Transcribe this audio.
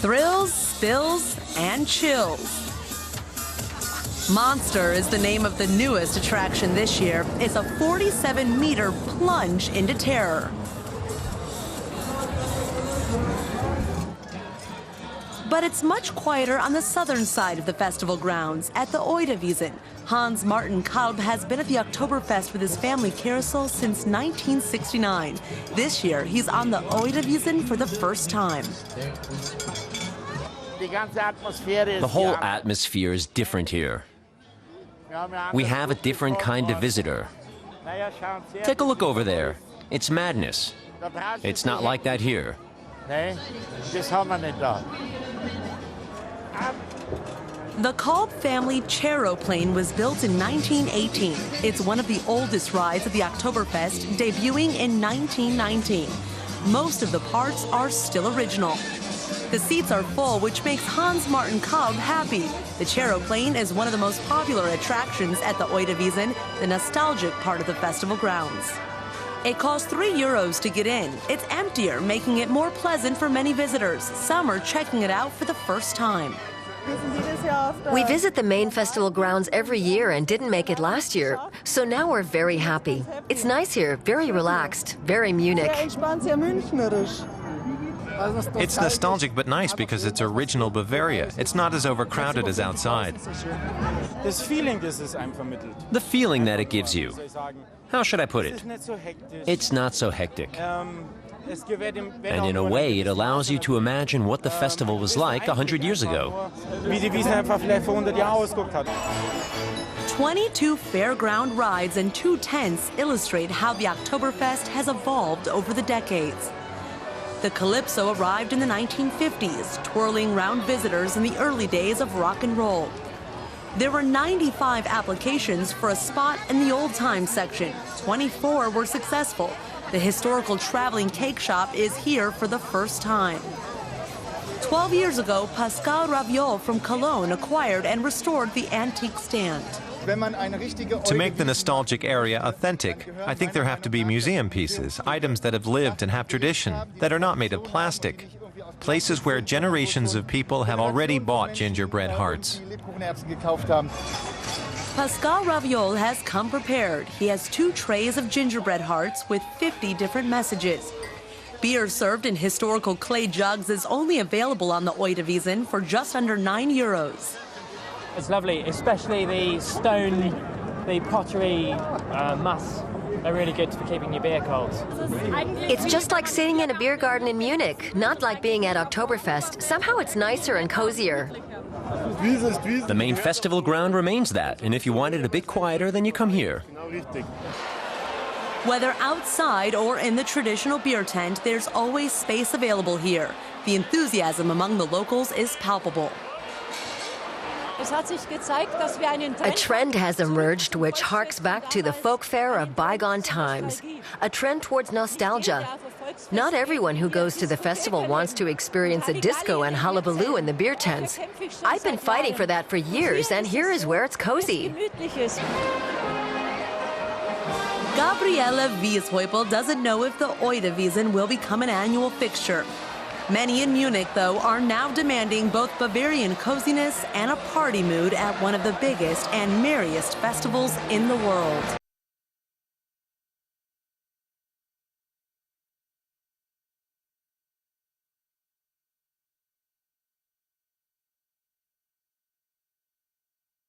Thrills, spills, and chills. Monster is the name of the newest attraction this year. It's a 47-meter plunge into terror. But it's much quieter on the southern side of the festival grounds at the Wiesn. Hans Martin Kalb has been at the Oktoberfest with his family carousel since 1969. This year, he's on the Wiesn for the first time. The whole atmosphere is different here. We have a different kind of visitor. Take a look over there. It's madness. It's not like that here. The Kalb family Charoplane was built in 1918. It's one of the oldest rides at the Oktoberfest, debuting in 1919. Most of the parts are still original. The seats are full, which makes Hans Martin Kalb happy. The Charoplane is one of the most popular attractions at the Wiesn, the nostalgic part of the festival grounds. It costs €3 to get in. It's emptier, making it more pleasant for many visitors. Some are checking it out for the first time. We visit the main festival grounds every year and didn't make it last year, so now we're very happy. It's nice here, very relaxed, very Munich. It's nostalgic but nice because it's original Bavaria. It's not as overcrowded as outside. The feeling that it gives you. How should I put it? It's not so hectic. And in a way, it allows you to imagine what the festival was like 100 years ago. 22 fairground rides and 2 tents illustrate how the Oktoberfest has evolved over the decades. The Calypso arrived in the 1950s, twirling round visitors in the early days of rock and roll. There were 95 applications for a spot in the old-time section. 24 were successful. The historical traveling cake shop is here for the first time. 12 years ago, Pascal Raviol from Cologne acquired and restored the antique stand. To make the nostalgic area authentic, I think there have to be museum pieces, items that have lived and have tradition, that are not made of plastic. Places where generations of people have already bought gingerbread hearts. Pascal Raviol has come prepared. He has 2 trays of gingerbread hearts with 50 different messages. Beer served in historical clay jugs is only available on the Wiesn for just under €9. It's lovely, especially the stone, the pottery muss. They're really good for keeping your beer cold. It's just like sitting in a beer garden in Munich, not like being at Oktoberfest. Somehow it's nicer and cozier. The main festival ground remains that, and if you want it a bit quieter, then you come here. Whether outside or in the traditional beer tent, there's always space available here. The enthusiasm among the locals is palpable. A trend has emerged which harks back to the folk fare of bygone times, a trend towards nostalgia. Not everyone who goes to the festival wants to experience a disco and hullabaloo in the beer tents. I've been fighting for that for years, and here is where it's cozy. Gabriele Wieshäupel doesn't know if the Wiesn will become an annual fixture. Many in Munich, though, are now demanding both Bavarian coziness and a party mood at one of the biggest and merriest festivals in the world.